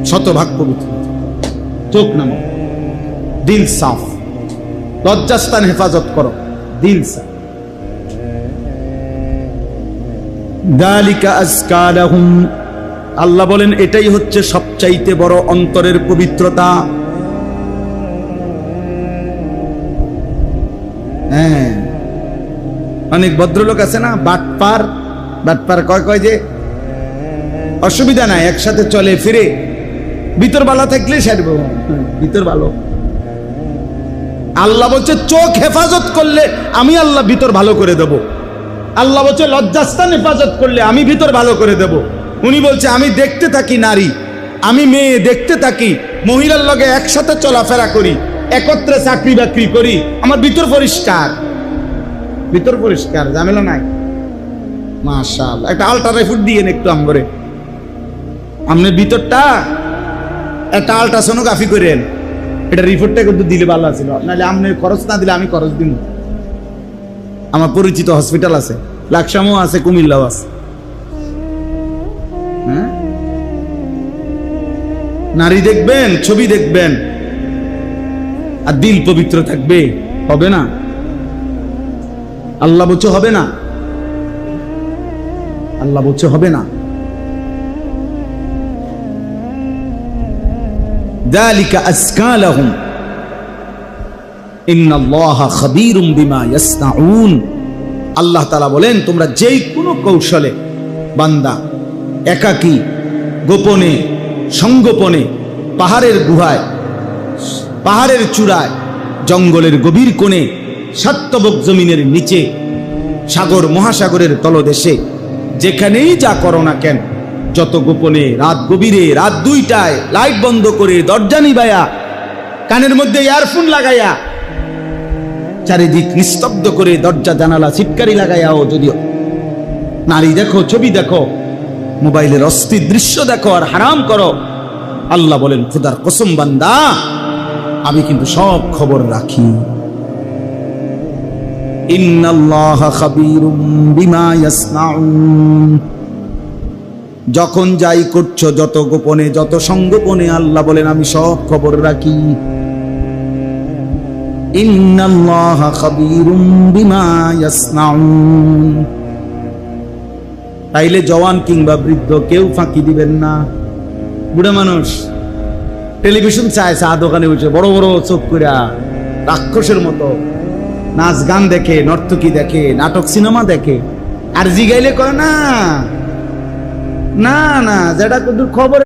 শতভাগ পবিত্র। চোখ নামো, দিল সাফ, লজ্জাস্থান হেফাজত করো, দিল সাফ। যালিকা আযকা লাহুম, আল্লাহ বলেন এটাই হচ্ছে সবচাইতে বড় অন্তরের পবিত্রতা। হ্যাঁ, অনেক ভদ্রলোক আছে না, বাটপার বাটপার কয় যে অসুবিধা নাই, একসাথে চলে ফিরে, ভিতর ভালো থাকলে সারব, ভিতর ভালো। আল্লাহ বলছে চোখ হেফাজত করলে আমি আল্লাহ ভিতর ভালো করে দেব। আল্লাহ বলছে লজ্জাস্থান হেফাজত করলে আমি ভিতর ভালো করে দেব। উনি বলছে আমি দেখতে থাকি নারী, আমি মেয়ে দেখতে থাকি, মহিলার লগে একসাথে চলাফেরা করি, একত্রে চাকরি বাকরি করি, আমার ভিতর পরিষ্কার, ভিতর পরিষ্কার, ঝামেলা নাই। মাশাআল্লাহ, একটা আল্ট্রাসাউন্ড দিয়ে একটু আমরে আমনের ভিতরটা একটা আল্ট্রাসোনোগ্রাফি করেন, এটা রিপোর্টটা কিন্তু দিলে ভালো ছিল, নাহলে আপনি খরচ না দিলে আমি খরচ দিব। আমার পরিচিত হসপিটাল আছে, লাকসামও আছে, কুমিল্লাও আছে। হ্যাঁ, নারী দেখবেন, ছবি দেখবেন, আর দিল পবিত্র থাকবে, হবে না? আল্লাহ বলছে হবে না, আল্লাহ বলছে হবে না। যালিকা আযকা লাহুম ইন্নাল্লাহা খাবীরুম বিমা ইয়াসনাউন। আল্লাহ তাআলা বলেন তোমরা যেই কোনো কৌশলে, বান্দা একাকী, গোপনে, সংগোপনে, পাহাড়ের গুহায়, পাহাড়ের চূড়ায়, জঙ্গলের গভীর কোণে, সাতবক জমিনের নিচে, সাগর মহাসাগরের তলদেশে, যেখানেই যা করো না কেন, যত গোপনে, রাত গভীরে, রাত 2টায় লাইট বন্ধ করে, দরজা নিবায়া, কানের মধ্যে ইয়ারফোন লাগাইয়া, চারিদিক নিস্তব্ধ করে, দরজা জানালা ছিটকারি লাগাইয়াও যদিও নারী দেখো, ছবি দেখো, মোবাইলের অস্থির দৃশ্য দেখো আর হারাম করো, আল্লাহ বলেন খোদার কসম বান্দা আমি কিন্তু সব খবর রাখি। ইন্নাল্লাহা খাবীরুম বিমা ইয়াসনাউন। যখন যাই করছো, যত গোপনে, যত সংগোপনে, আল্লাহ বলেন আমি সব খবর রাখি। ইন্নাল্লাহা খাবীরুম বিমা ইয়াসনাউন। তাইলে জওয়ান কিংবা বৃদ্ধ কেউ ফাঁকি দিবেন না। বুড়া মানুষ টেলিভিশন চায়, চা দোকানে বসে বড় বড় চোখ কইরা রাক্ষসের মতো নাচ গান দেখে, নর্তকী দেখে, নাটক সিনেমা দেখে, আর জিগাইলে কয় না না না, যেটা খবর